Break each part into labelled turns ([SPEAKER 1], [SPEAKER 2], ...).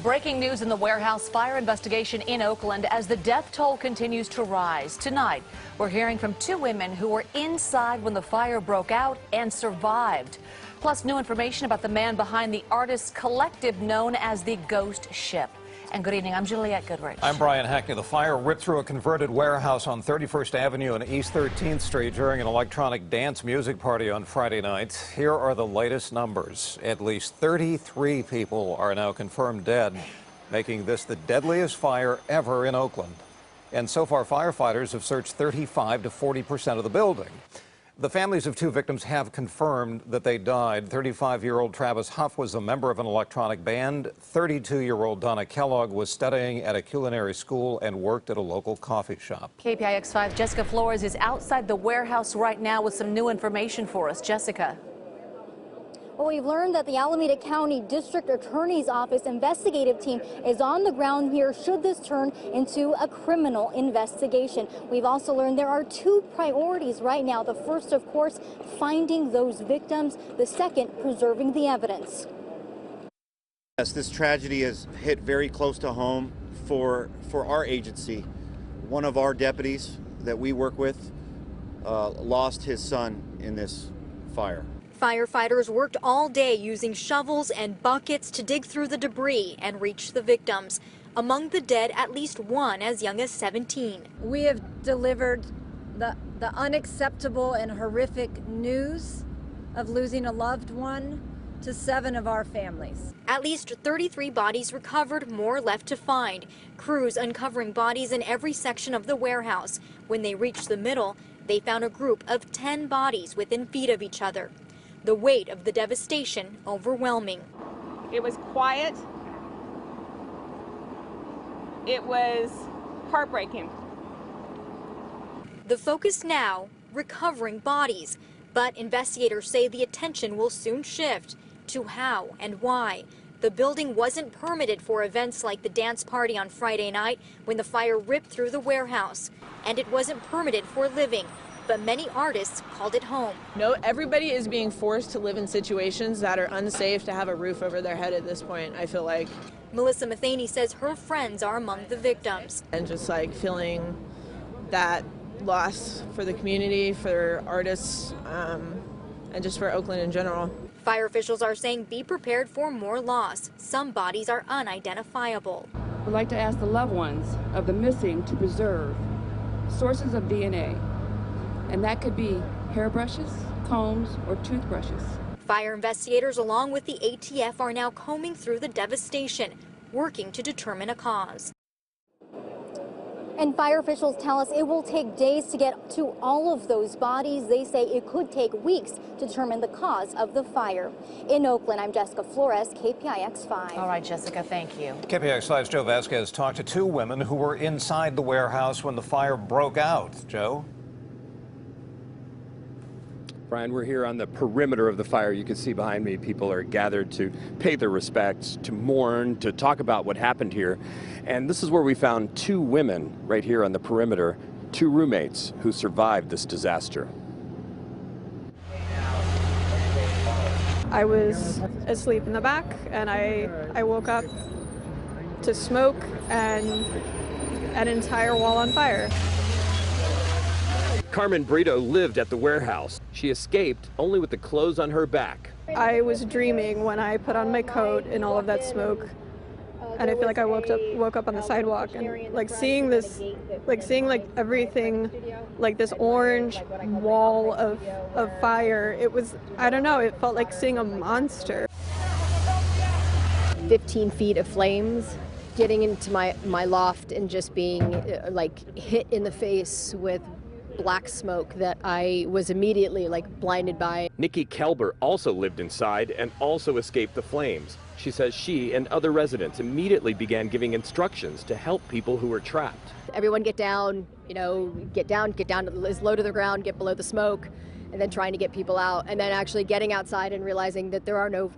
[SPEAKER 1] Breaking news in the warehouse fire investigation in Oakland as the death toll continues to rise. Tonight, we're hearing from two women who were inside when the fire broke out and survived. Plus, new information about the man behind the artists collective known as the Ghost Ship. And good evening, I'm Juliette Goodrich.
[SPEAKER 2] I'm Brian Hackney. The fire ripped through a converted warehouse on 31st Avenue and East 13th Street during an electronic dance music party on Friday night. Here are the latest numbers. At least 33 people are now confirmed dead, making this the deadliest fire ever in Oakland. And so far, firefighters have searched 35 to 40% of the building. The families of two victims have confirmed that they died. 35-year-old Travis Huff was a member of an electronic band. 32-year-old Donna Kellogg was studying at a culinary school and worked at a local coffee shop.
[SPEAKER 1] KPIX 5 Jessica Flores is outside the warehouse right now with some new information for us. Jessica.
[SPEAKER 3] Well, we've learned that the Alameda County District Attorney's Office investigative team is on the ground here should this turn into a criminal investigation. We've also learned there are two priorities right now. The first, of course, finding those victims. The second, preserving the evidence.
[SPEAKER 4] Yes, this tragedy has hit very close to home for our agency. One of our deputies that we work with lost his son in this fire.
[SPEAKER 5] Firefighters worked all day using shovels and buckets to dig through the debris and reach the victims. Among the dead, at least one as young as 17.
[SPEAKER 6] We have delivered the unacceptable and horrific news of losing a loved one to 7 of our families.
[SPEAKER 5] At least 33 bodies recovered, more left to find. Crews uncovering bodies in every section of the warehouse. When they reached the middle, they found a group of 10 bodies within feet of each other. The weight of the devastation overwhelming.
[SPEAKER 7] It was quiet. It was heartbreaking.
[SPEAKER 5] The focus now, recovering bodies. But investigators say the attention will soon shift to how and why. The building wasn't permitted for events like the dance party on Friday night when the fire ripped through the warehouse. And it wasn't permitted for living. But many artists called it home.
[SPEAKER 8] No, everybody is being forced to live in situations that are unsafe to have a roof over their head at this point, I feel like.
[SPEAKER 5] Melissa Matheny says her friends are among the victims.
[SPEAKER 8] And just like feeling that loss for the community, for artists, and just for Oakland in general.
[SPEAKER 5] Fire officials are saying be prepared for more loss. Some bodies are unidentifiable.
[SPEAKER 9] We'd like to ask the loved ones of the missing to preserve sources of DNA. And that could be hairbrushes, combs, or toothbrushes.
[SPEAKER 5] Fire investigators along with the ATF are now combing through the devastation, working to determine a cause.
[SPEAKER 3] And fire officials tell us it will take days to get to all of those bodies. They say it could take weeks to determine the cause of the fire. In Oakland, I'm Jessica Flores, KPIX 5.
[SPEAKER 1] All right, Jessica, thank you.
[SPEAKER 2] KPIX 5's Joe Vasquez talked to two women who were inside the warehouse when the fire broke out. Joe?
[SPEAKER 10] Brian, we're here on the perimeter of the fire. You can see behind me people are gathered to pay their respects, to mourn, to talk about what happened here. And this is where we found two women right here on the perimeter, two roommates who survived this disaster.
[SPEAKER 11] I was asleep in the back and I woke up to smoke and an entire wall on fire.
[SPEAKER 10] Carmen Brito lived at the warehouse. She escaped only with the clothes on her back.
[SPEAKER 11] I was dreaming when I put on my coat and all of that smoke. And I feel like I woke up on the sidewalk and like seeing this, like everything, like this orange wall of fire. It was, I don't know, it felt like seeing a monster.
[SPEAKER 12] 15 feet of flames, getting into my loft and just being like hit in the face with black smoke that I was immediately like blinded by.
[SPEAKER 10] Nikki Kelber also lived inside and also escaped the flames. She says she and other residents immediately began giving instructions to help people who were trapped.
[SPEAKER 12] Everyone get down, get down as low to the ground, get below the smoke, and then trying to get people out, and then actually getting outside and realizing that there are no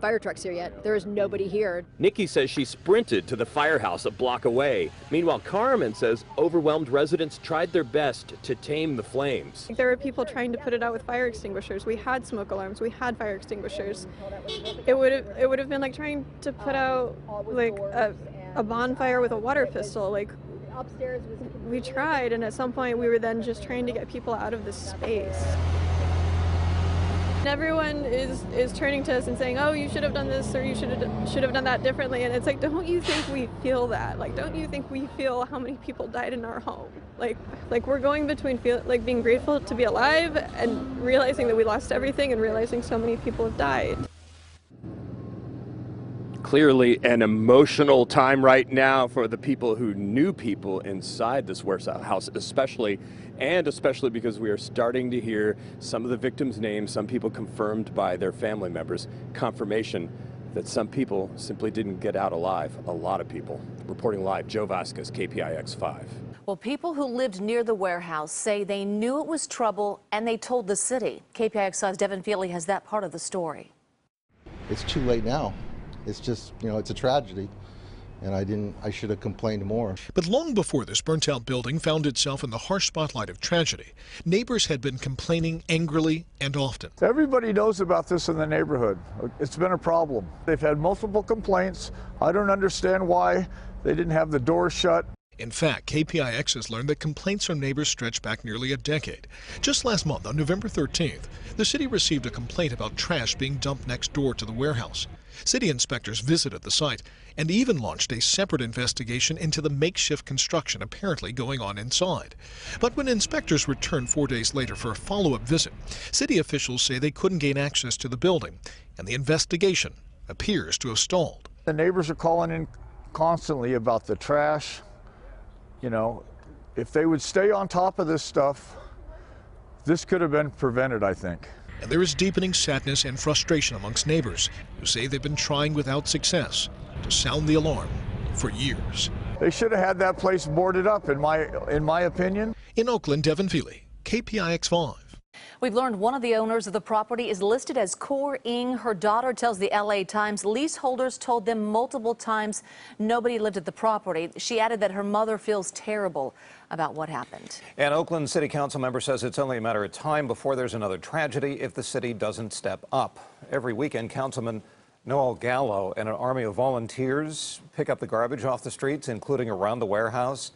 [SPEAKER 12] fire trucks here yet. There is nobody here.
[SPEAKER 10] Nikki says she sprinted to the firehouse a block away. Meanwhile, Carmen says overwhelmed residents tried their best to tame the flames.
[SPEAKER 11] There were people trying to put it out with fire extinguishers. We had smoke alarms. We had fire extinguishers. It would have been like trying to put out like a bonfire with a water pistol. Like, we tried, and at some point we were then just trying to get people out of this space. And everyone is turning to us and saying, oh, you should have done this, or you should have done that differently. And it's like, don't you think we feel that? Like, don't you think we feel how many people died in our home? Like we're going between being grateful to be alive and realizing that we lost everything and realizing so many people have died.
[SPEAKER 10] Clearly an emotional time right now for the people who knew people inside this warehouse, especially because we are starting to hear some of the victims' names, some people confirmed by their family members, confirmation that some people simply didn't get out alive. A lot of people. Reporting live, Joe Vasquez, KPIX 5.
[SPEAKER 1] Well, people who lived near the warehouse say they knew it was trouble and they told the city. KPIX 5's Devin Fehely has that part of the story.
[SPEAKER 13] It's too late now. It's just, it's a tragedy, and I should have complained more.
[SPEAKER 14] But long before this burnt-out building found itself in the harsh spotlight of tragedy, neighbors had been complaining angrily and often.
[SPEAKER 15] Everybody knows about this in the neighborhood. It's been a problem. They've had multiple complaints. I don't understand why they didn't have the doors shut.
[SPEAKER 14] In fact, KPIX has learned that complaints from neighbors stretch back nearly a decade. Just last month, on November 13th, the city received a complaint about trash being dumped next door to the warehouse. City inspectors visited the site and even launched a separate investigation into the makeshift construction apparently going on inside. But when inspectors returned 4 days later for a follow-up visit, city officials say they couldn't gain access to the building, and the investigation appears to have stalled.
[SPEAKER 15] The neighbors are calling in constantly about the trash. If they would stay on top of this stuff, this could have been prevented, I think.
[SPEAKER 14] And there is deepening sadness and frustration amongst neighbors who say they've been trying without success to sound the alarm for years.
[SPEAKER 15] They should have had that place boarded up, in my opinion.
[SPEAKER 14] In Oakland, Devin Fehely, KPIX 5.
[SPEAKER 1] We've learned one of the owners of the property is listed as Cor Ing. Her daughter tells the LA Times leaseholders told them multiple times nobody lived at the property. She added that her mother feels terrible about what happened.
[SPEAKER 2] An Oakland City Council member says it's only a matter of time before there's another tragedy if the city doesn't step up. Every weekend, Councilman Noel Gallo and an army of volunteers pick up the garbage off the streets, including around the warehouse.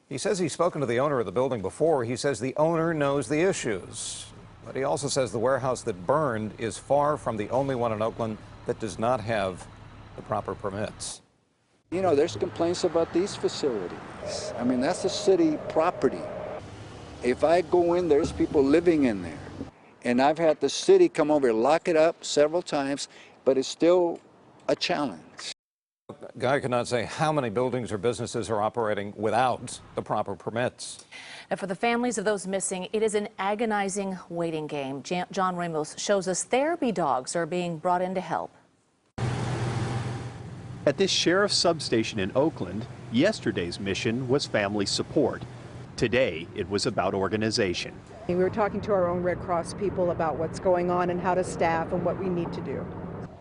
[SPEAKER 2] He says he's spoken to the owner of the building before. He says the owner knows the issues. But he also says the warehouse that burned is far from the only one in Oakland that does not have the proper permits.
[SPEAKER 16] There's complaints about these facilities. I mean, that's a city property. If I go in, there's people living in there. And I've had the city come over and lock it up several times, but it's still a challenge.
[SPEAKER 2] Guy cannot say how many buildings or businesses are operating without the proper permits.
[SPEAKER 1] And for the families of those missing, it is an agonizing waiting game. John Ramos shows us therapy dogs are being brought in to help.
[SPEAKER 17] At this sheriff's substation in Oakland, yesterday's mission was family support. Today, it was about organization.
[SPEAKER 18] We were talking to our own Red Cross people about what's going on and how to staff and what we need to do.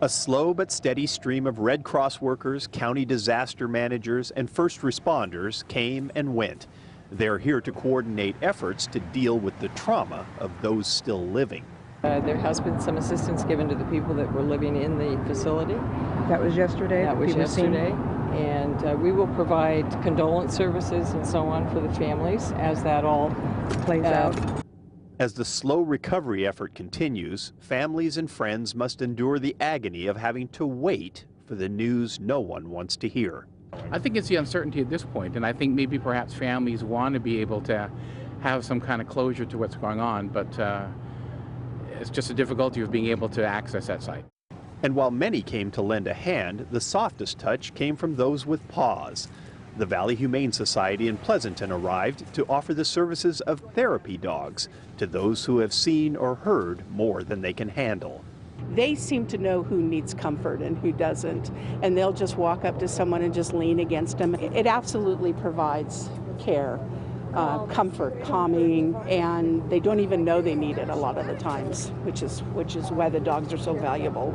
[SPEAKER 17] A slow but steady stream of Red Cross workers, county disaster managers, and first responders came and went. They're here to coordinate efforts to deal with the trauma of those still living.
[SPEAKER 19] There has been some assistance given to the people that were living in the facility.
[SPEAKER 18] That was yesterday?
[SPEAKER 19] That was yesterday. And we will provide condolence services and so on for the families as that all
[SPEAKER 18] plays out.
[SPEAKER 17] As the slow recovery effort continues, families and friends must endure the agony of having to wait for the news no one wants to hear.
[SPEAKER 20] I think it's the uncertainty at this point, and I think maybe perhaps families want to be able to have some kind of closure to what's going on, but it's just a difficulty of being able to access that site.
[SPEAKER 17] And while many came to lend a hand, the softest touch came from those with paws. The Valley Humane Society in Pleasanton arrived to offer the services of therapy dogs to those who have seen or heard more than they can handle.
[SPEAKER 21] They seem to know who needs comfort and who doesn't, and they'll just walk up to someone and just lean against them. It absolutely provides care, comfort, calming, and they don't even know they need it a lot of the times, which is why the dogs are so valuable.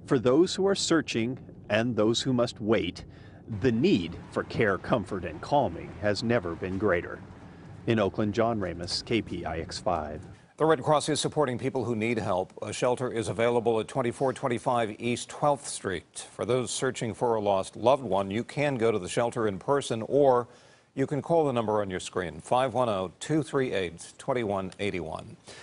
[SPEAKER 17] For those who are searching and those who must wait, the need for care, comfort, and calming has never been greater. In Oakland, John Ramos, KPIX 5.
[SPEAKER 2] The Red Cross is supporting people who need help. A shelter is available at 2425 East 12th Street. For those searching for a lost loved one, you can go to the shelter in person, or you can call the number on your screen, 510-238-2181.